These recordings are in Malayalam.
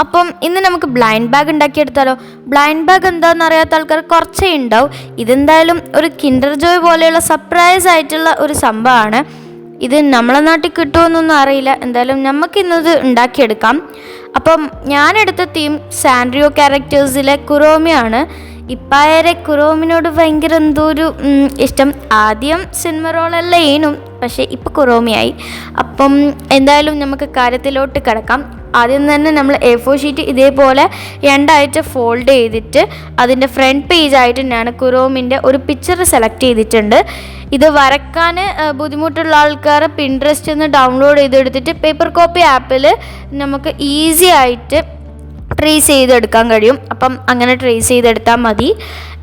അപ്പം ഇന്ന് നമുക്ക് ബ്ലൈൻഡ് ബാഗ് ഉണ്ടാക്കിയെടുത്താലോ. ബ്ലൈൻഡ് ബാഗ് എന്താണെന്ന് അറിയാത്ത ആൾക്കാർ കുറച്ചേ ഉണ്ടാവും. ഇതെന്തായാലും ഒരു കിൻഡർ ജോയ് പോലെയുള്ള സർപ്രൈസ് ആയിട്ടുള്ള ഒരു സംഭവമാണ്. ഇത് നമ്മളെ നാട്ടിൽ കിട്ടുമെന്നൊന്നും അറിയില്ല. എന്തായാലും നമുക്കിന്നത് ഉണ്ടാക്കിയെടുക്കാം. അപ്പം ഞാനെടുത്ത തീം സാൻഡ്രിയോ ക്യാരക്ടേഴ്സിലെ കുറോമിയാണ്. ഇപ്പായരെ കുറോമിനോട് ഭയങ്കര എന്തോ ഒരു ഇഷ്ടം. ആദ്യം സിനിമറോളെല്ലാം ഏനും, പക്ഷേ ഇപ്പോൾ കുറോമിയായി. അപ്പം എന്തായാലും നമുക്ക് കാര്യത്തിലോട്ട് കിടക്കാം. ആദ്യം തന്നെ നമ്മൾ A4 ഷീറ്റ് ഇതേപോലെ രണ്ടായിട്ട് ഫോൾഡ് ചെയ്തിട്ട് അതിൻ്റെ ഫ്രണ്ട് പേജായിട്ട് ഞാൻ കുറോമിൻ്റെ ഒരു പിക്ചർ സെലക്ട് ചെയ്തിട്ടുണ്ട്. ഇത് വരക്കാൻ ബുദ്ധിമുട്ടുള്ള ആൾക്കാർ പിൻട്രസ്റ്റ് നിന്ന് ഡൗൺലോഡ് ചെയ്തെടുത്തിട്ട് പേപ്പർ കോപ്പി ആപ്പിൽ നമുക്ക് ഈസി ആയിട്ട് ട്രേസ് ചെയ്തെടുക്കാൻ കഴിയും. അപ്പം അങ്ങനെ ട്രേസ് ചെയ്തെടുത്താൽ മതി.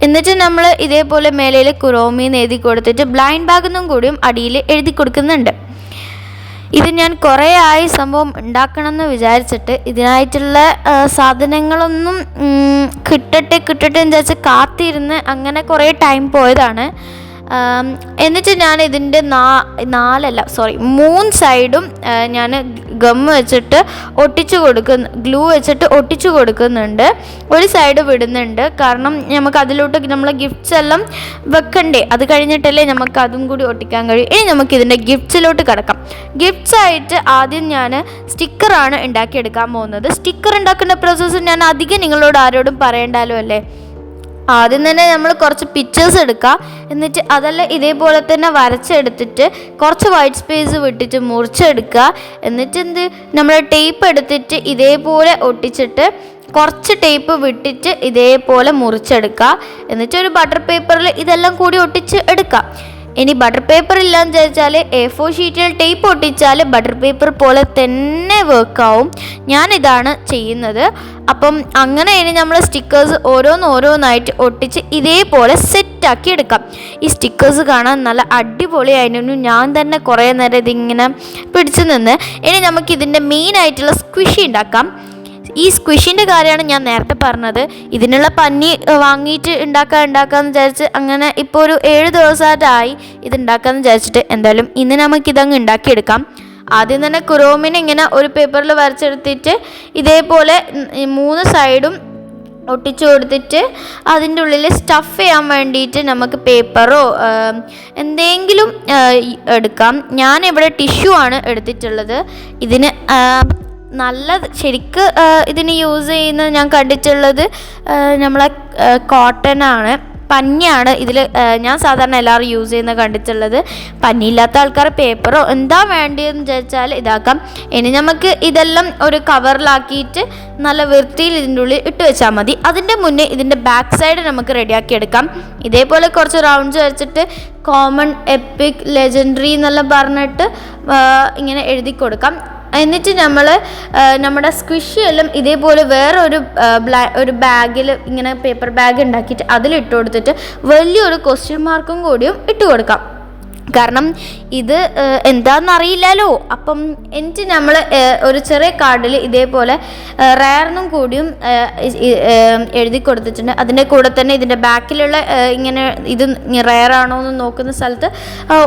എന്നിട്ട് നമ്മൾ ഇതേപോലെ മേലയിൽ കുറോമിന്ന് എഴുതി കൊടുത്തിട്ട് ബ്ലൈൻഡ് ബാഗ് എന്നും കൂടിയും അടിയിൽ എഴുതി കൊടുക്കുന്നുണ്ട്. ഇത് ഞാൻ കുറേ ആയി സംഭവം ഉണ്ടാക്കണമെന്ന് വിചാരിച്ചിട്ട് ഇതിനായിട്ടുള്ള സാധനങ്ങളൊന്നും കിട്ടട്ടെ എന്ന് വിചാരിച്ച് കാത്തിരുന്ന് അങ്ങനെ കുറേ ടൈം പോയതാണ്. എന്നിട്ട് ഞാൻ ഇതിൻ്റെ 3 സൈഡും ഞാൻ ഗമ്മ് വെച്ചിട്ട് ഗ്ലൂ വെച്ചിട്ട് ഒട്ടിച്ചു കൊടുക്കുന്നുണ്ട്. ഒരു സൈഡ് വിടുന്നുണ്ട്, കാരണം നമുക്ക് അതിലോട്ട് നമ്മളെ ഗിഫ്റ്റ്സ് എല്ലാം വെക്കണ്ടേ. അത് കഴിഞ്ഞിട്ടല്ലേ നമുക്ക് അതും കൂടി ഒട്ടിക്കാൻ കഴിയും. ഇനി നമുക്ക് ഇതിൻ്റെ ഗിഫ്റ്റ്സിലോട്ട് കിടക്കാം. ഗിഫ്റ്റ്സ് ആയിട്ട് ആദ്യം ഞാൻ സ്റ്റിക്കറാണ് ഉണ്ടാക്കിയെടുക്കാൻ പോകുന്നത്. സ്റ്റിക്കർ ഉണ്ടാക്കുന്ന പ്രോസസ്സ് ഞാൻ അധികം നിങ്ങളോട് ആരോടും പറയണ്ടല്ലോ അല്ലേ. ആദ്യം തന്നെ നമ്മൾ കുറച്ച് പിക്ചേഴ്സ് എടുക്കുക. എന്നിട്ട് അതെല്ലാം ഇതേപോലെ തന്നെ വരച്ചെടുത്തിട്ട് കുറച്ച് വൈറ്റ് സ്പേസ് വിട്ടിട്ട് മുറിച്ചെടുക്കുക. എന്നിട്ട് നമ്മൾ ടേപ്പ് എടുത്തിട്ട് ഇതേപോലെ ഒട്ടിച്ചിട്ട് കുറച്ച് ടേപ്പ് വിട്ടിട്ട് ഇതേപോലെ മുറിച്ചെടുക്കുക. എന്നിട്ട് ഒരു ബട്ടർ പേപ്പറിൽ ഇതെല്ലാം കൂടി ഒട്ടിച്ച് എടുക്കുക. ഇനി ബട്ടർ പേപ്പർ ഇല്ലാന്ന് വിചാരിച്ചാൽ A4 ഷീറ്റിൽ ടേപ്പ് ഒട്ടിച്ചാൽ ബട്ടർ പേപ്പർ പോലെ തന്നെ വർക്കാവും. ഞാനിതാണ് ചെയ്യുന്നത്. അപ്പം അങ്ങനെ ഇനി നമ്മൾ സ്റ്റിക്കേഴ്സ് ഓരോന്നായിട്ട് ഒട്ടിച്ച് ഇതേപോലെ സെറ്റാക്കി എടുക്കാം. ഈ സ്റ്റിക്കേഴ്സ് കാണാൻ നല്ല അടിപൊളിയായിരുന്നു. ഞാൻ തന്നെ കുറേ നേരം ഇതിങ്ങനെ പിടിച്ചു നിന്ന്. ഇനി നമുക്കിതിൻ്റെ മെയിനായിട്ടുള്ള സ്ക്വിഷി ഉണ്ടാക്കാം. ഈ സ്ക്വിഷിൻ്റെ കാര്യമാണ് ഞാൻ നേരത്തെ പറഞ്ഞത്. ഇതിനുള്ള പഞ്ഞി വാങ്ങിയിട്ട് ഉണ്ടാക്കാമെന്ന് വിചാരിച്ച് അങ്ങനെ ഇപ്പോൾ ഒരു 7 ദിവസമായിട്ടായി ഇത് ഉണ്ടാക്കാമെന്ന് വിചാരിച്ചിട്ട്. എന്തായാലും ഇന്ന് നമുക്കിതങ്ങ് ഉണ്ടാക്കിയെടുക്കാം. ആദ്യം തന്നെ കുറോമിനെ ഇങ്ങനെ ഒരു പേപ്പറിൽ വരച്ചെടുത്തിട്ട് ഇതേപോലെ 3 സൈഡും ഒട്ടിച്ചു കൊടുത്തിട്ട് അതിൻ്റെ ഉള്ളിൽ സ്റ്റഫ് ചെയ്യാൻ വേണ്ടിയിട്ട് നമുക്ക് പേപ്പറോ എന്തെങ്കിലും എടുക്കാം. ഞാനിവിടെ ടിഷ്യൂ ആണ് എടുത്തിട്ടുള്ളത്. ഇതിന് ശരിക്ക് ഇതിന് യൂസ് ചെയ്യുന്നത് ഞാൻ കണ്ടിട്ടുള്ളത് നമ്മളെ കോട്ടനാണ്, പഞ്ഞിയാണ് ഇതിൽ ഞാൻ സാധാരണ എല്ലാവരും യൂസ് ചെയ്യുന്നത് കണ്ടിട്ടുള്ളത്. പഞ്ഞിയില്ലാത്ത ആൾക്കാർ പേപ്പറോ എന്താ വേണ്ടതെന്ന് വിചാരിച്ചാൽ ഇതാക്കാം. ഇനി നമുക്ക് ഇതെല്ലാം ഒരു കവറിലാക്കിയിട്ട് നല്ല വൃത്തിയിൽ ഇതിൻ്റെ ഉള്ളിൽ ഇട്ട് വെച്ചാൽ മതി. അതിൻ്റെ മുന്നേ ഇതിൻ്റെ ബാക്ക് സൈഡ് നമുക്ക് റെഡിയാക്കി എടുക്കാം. ഇതേപോലെ കുറച്ച് റൗണ്ട്സ് വെച്ചിട്ട് കോമൺ, എപ്പിക്, ലെജൻഡറി എന്നെല്ലാം പറഞ്ഞിട്ട് ഇങ്ങനെ എഴുതി കൊടുക്കാം. എന്നിട്ട് നമ്മൾ നമ്മുടെ സ്ക്വിഷിയെല്ലാം ഇതേപോലെ വേറെ ഒരു ബാഗിൽ ഇങ്ങനെ പേപ്പർ ബാഗ് ഉണ്ടാക്കിയിട്ട് അതിലിട്ട് കൊടുത്തിട്ട് വലിയൊരു ക്വസ്റ്റ്യൻ മാർക്കും കൂടിയും ഇട്ട് കൊടുക്കാം. കാരണം ഇത് എന്താണെന്നറിയില്ലല്ലോ. അപ്പം എന്നിട്ട് നമ്മൾ ഒരു ചെറിയ കാർഡിൽ ഇതേപോലെ റയർന്നും കൂടിയും എഴുതി കൊടുത്തിട്ടുണ്ട്. അതിൻ്റെ കൂടെ തന്നെ ഇതിൻ്റെ ബാക്കിലുള്ള ഇങ്ങനെ ഇത് റയറാണോ എന്ന് നോക്കുന്ന സ്ഥലത്ത്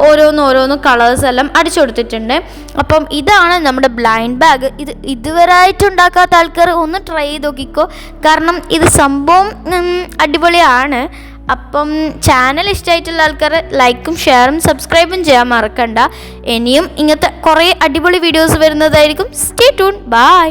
ഓരോന്നും കളേഴ്സ് എല്ലാം അടിച്ചു കൊടുത്തിട്ടുണ്ട്. അപ്പം ഇതാണ് നമ്മുടെ ബ്ലൈൻഡ് ബാഗ്. ഇത് ഇതുവരെയായിട്ട് ഉണ്ടാക്കാത്ത ആൾക്കാർ ഒന്ന് ട്രൈ ചെയ്ത് നോക്കിക്കോ. കാരണം ഇത് സംഭവം അടിപൊളിയാണ്. അപ്പം ചാനൽ ഇഷ്ടമായിട്ടുള്ള ആൾക്കാർ ലൈക്കും ഷെയറും സബ്സ്ക്രൈബും ചെയ്യാൻ മറക്കണ്ട. ഇനിയും ഇങ്ങനത്തെ കുറേ അടിപൊളി വീഡിയോസ് വരുന്നതായിരിക്കും. Stay tune. ബൈ.